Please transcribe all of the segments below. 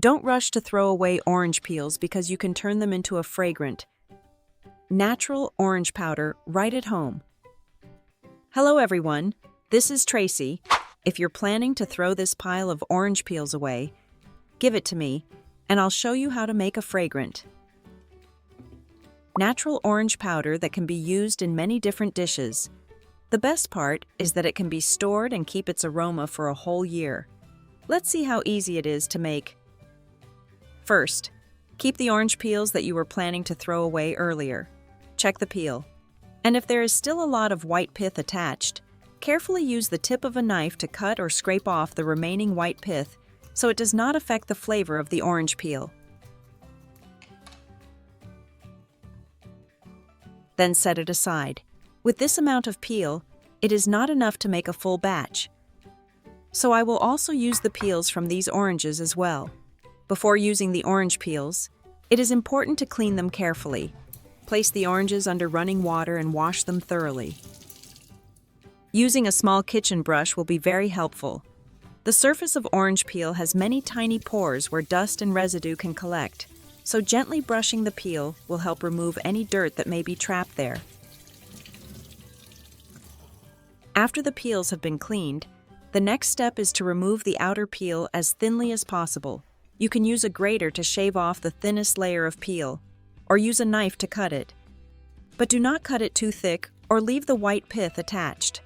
Don't rush to throw away orange peels because you can turn them into a fragrant, natural orange powder right at home. Hello everyone, this is Tracy. If you're planning to throw this pile of orange peels away, give it to me, and I'll show you how to make a fragrant, natural orange powder that can be used in many different dishes. The best part is that it can be stored and keep its aroma for a whole year. Let's see how easy it is to make. First, keep the orange peels that you were planning to throw away earlier. Check the peel. And if there is still a lot of white pith attached, carefully use the tip of a knife to cut or scrape off the remaining white pith so it does not affect the flavor of the orange peel. Then set it aside. With this amount of peel, it is not enough to make a full batch. So I will also use the peels from these oranges as well. Before using the orange peels, it is important to clean them carefully. Place the oranges under running water and wash them thoroughly. Using a small kitchen brush will be very helpful. The surface of orange peel has many tiny pores where dust and residue can collect, so gently brushing the peel will help remove any dirt that may be trapped there. After the peels have been cleaned, the next step is to remove the outer peel as thinly as possible. You can use a grater to shave off the thinnest layer of peel, or use a knife to cut it. But do not cut it too thick or leave the white pith attached.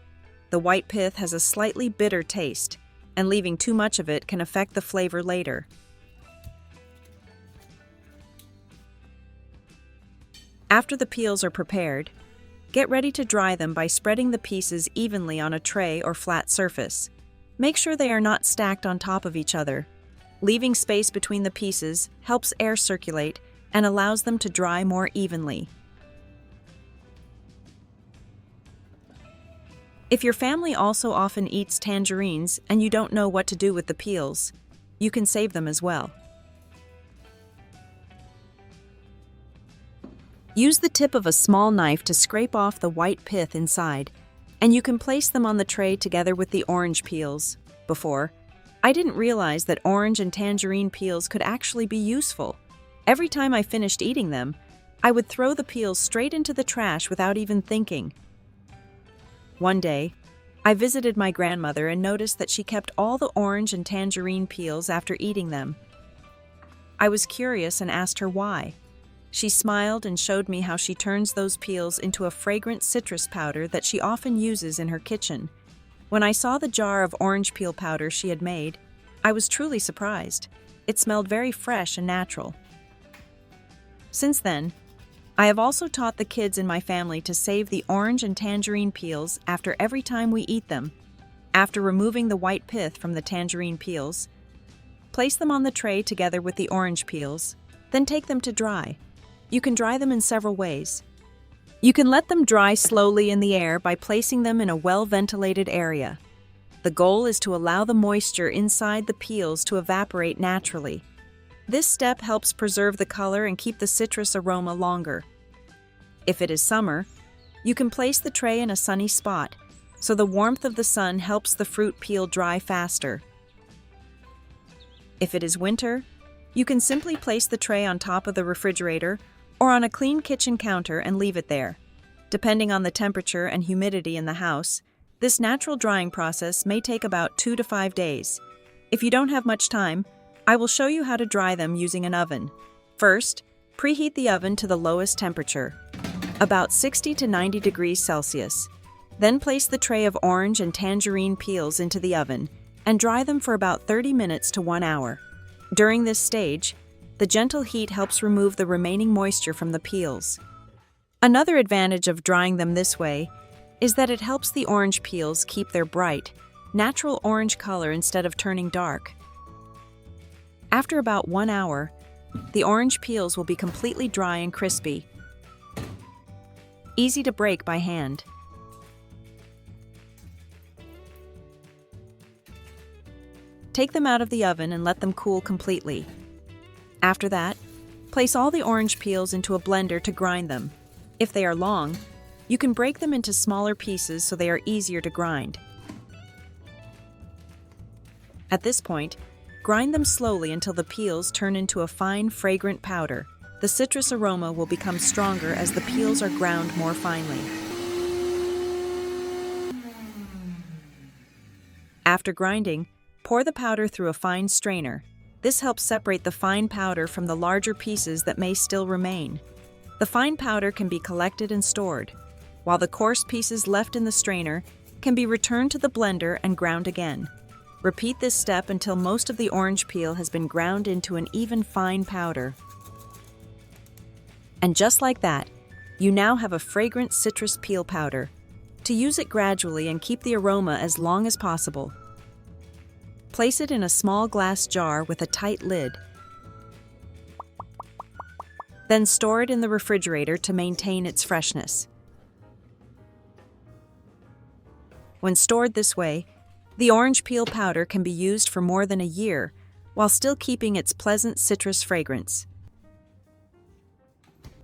The white pith has a slightly bitter taste, and leaving too much of it can affect the flavor later. After the peels are prepared, get ready to dry them by spreading the pieces evenly on a tray or flat surface. Make sure they are not stacked on top of each other. Leaving space between the pieces helps air circulate and allows them to dry more evenly. If your family also often eats tangerines and you don't know what to do with the peels, you can save them as well. Use the tip of a small knife to scrape off the white pith inside, and you can place them on the tray together with the orange peels. Before, I didn't realize that orange and tangerine peels could actually be useful. Every time I finished eating them, I would throw the peels straight into the trash without even thinking. One day, I visited my grandmother and noticed that she kept all the orange and tangerine peels after eating them. I was curious and asked her why. She smiled and showed me how she turns those peels into a fragrant citrus powder that she often uses in her kitchen. When I saw the jar of orange peel powder she had made, I was truly surprised. It smelled very fresh and natural. Since then, I have also taught the kids in my family to save the orange and tangerine peels after every time we eat them. After removing the white pith from the tangerine peels, place them on the tray together with the orange peels, then take them to dry. You can dry them in several ways. You can let them dry slowly in the air by placing them in a well-ventilated area. The goal is to allow the moisture inside the peels to evaporate naturally. This step helps preserve the color and keep the citrus aroma longer. If it is summer, you can place the tray in a sunny spot, so the warmth of the sun helps the fruit peel dry faster. If it is winter, you can simply place the tray on top of the refrigerator or on a clean kitchen counter and leave it there. Depending on the temperature and humidity in the house, this natural drying process may take about 2 to 5 days. If you don't have much time, I will show you how to dry them using an oven. First, preheat the oven to the lowest temperature, about 60 to 90 degrees Celsius. Then place the tray of orange and tangerine peels into the oven and dry them for about 30 minutes to 1 hour. During this stage, the gentle heat helps remove the remaining moisture from the peels. Another advantage of drying them this way is that it helps the orange peels keep their bright, natural orange color instead of turning dark. After about 1 hour, the orange peels will be completely dry and crispy, easy to break by hand. Take them out of the oven and let them cool completely. After that, place all the orange peels into a blender to grind them. If they are long, you can break them into smaller pieces so they are easier to grind. At this point, Grind them slowly until the peels turn into a fine, fragrant powder. The citrus aroma will become stronger as the peels are ground more finely. After grinding, pour the powder through a fine strainer. This helps separate the fine powder from the larger pieces that may still remain. The fine powder can be collected and stored, while the coarse pieces left in the strainer can be returned to the blender and ground again. Repeat this step until most of the orange peel has been ground into an even fine powder. And just like that, you now have a fragrant citrus peel powder. To use it gradually and keep the aroma as long as possible, place it in a small glass jar with a tight lid. Then store it in the refrigerator to maintain its freshness. When stored this way, the orange peel powder can be used for more than a year while still keeping its pleasant citrus fragrance.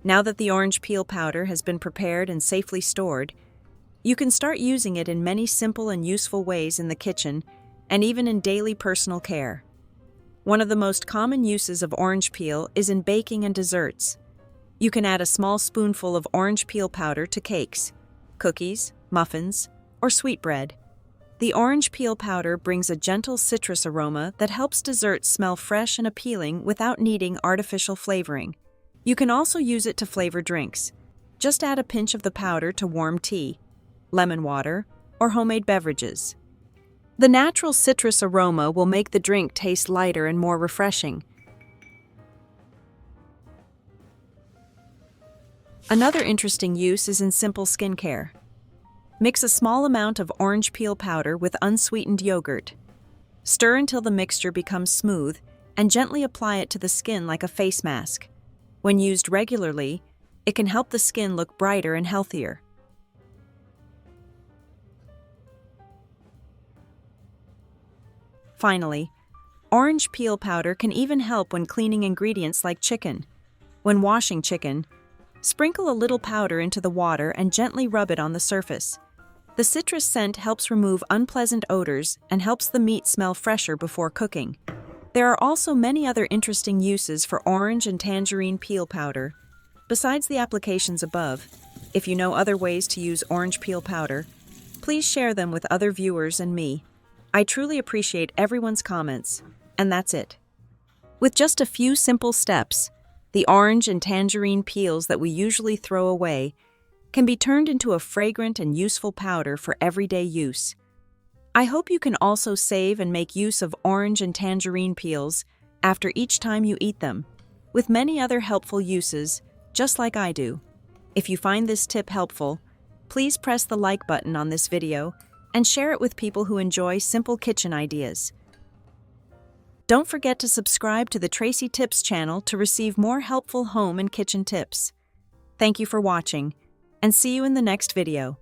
Now that the orange peel powder has been prepared and safely stored, you can start using it in many simple and useful ways in the kitchen and even in daily personal care. One of the most common uses of orange peel is in baking and desserts. You can add a small spoonful of orange peel powder to cakes, cookies, muffins, or sweetbread. The orange peel powder brings a gentle citrus aroma that helps desserts smell fresh and appealing without needing artificial flavoring. You can also use it to flavor drinks. Just add a pinch of the powder to warm tea, lemon water, or homemade beverages. The natural citrus aroma will make the drink taste lighter and more refreshing. Another interesting use is in simple skincare. Mix a small amount of orange peel powder with unsweetened yogurt. Stir until the mixture becomes smooth and gently apply it to the skin like a face mask. When used regularly, it can help the skin look brighter and healthier. Finally, orange peel powder can even help when cleaning ingredients like chicken. When washing chicken, sprinkle a little powder into the water and gently rub it on the surface. The citrus scent helps remove unpleasant odors and helps the meat smell fresher before cooking. There are also many other interesting uses for orange and tangerine peel powder. Besides the applications above, if you know other ways to use orange peel powder, please share them with other viewers and me. I truly appreciate everyone's comments, and that's it. With just a few simple steps, the orange and tangerine peels that we usually throw away can be turned into a fragrant and useful powder for everyday use. I hope you can also save and make use of orange and tangerine peels after each time you eat them, with many other helpful uses, just like I do. If you find this tip helpful, please press the like button on this video and share it with people who enjoy simple kitchen ideas. Don't forget to subscribe to the Tracy Tips channel to receive more helpful home and kitchen tips. Thank you for watching, and see you in the next video.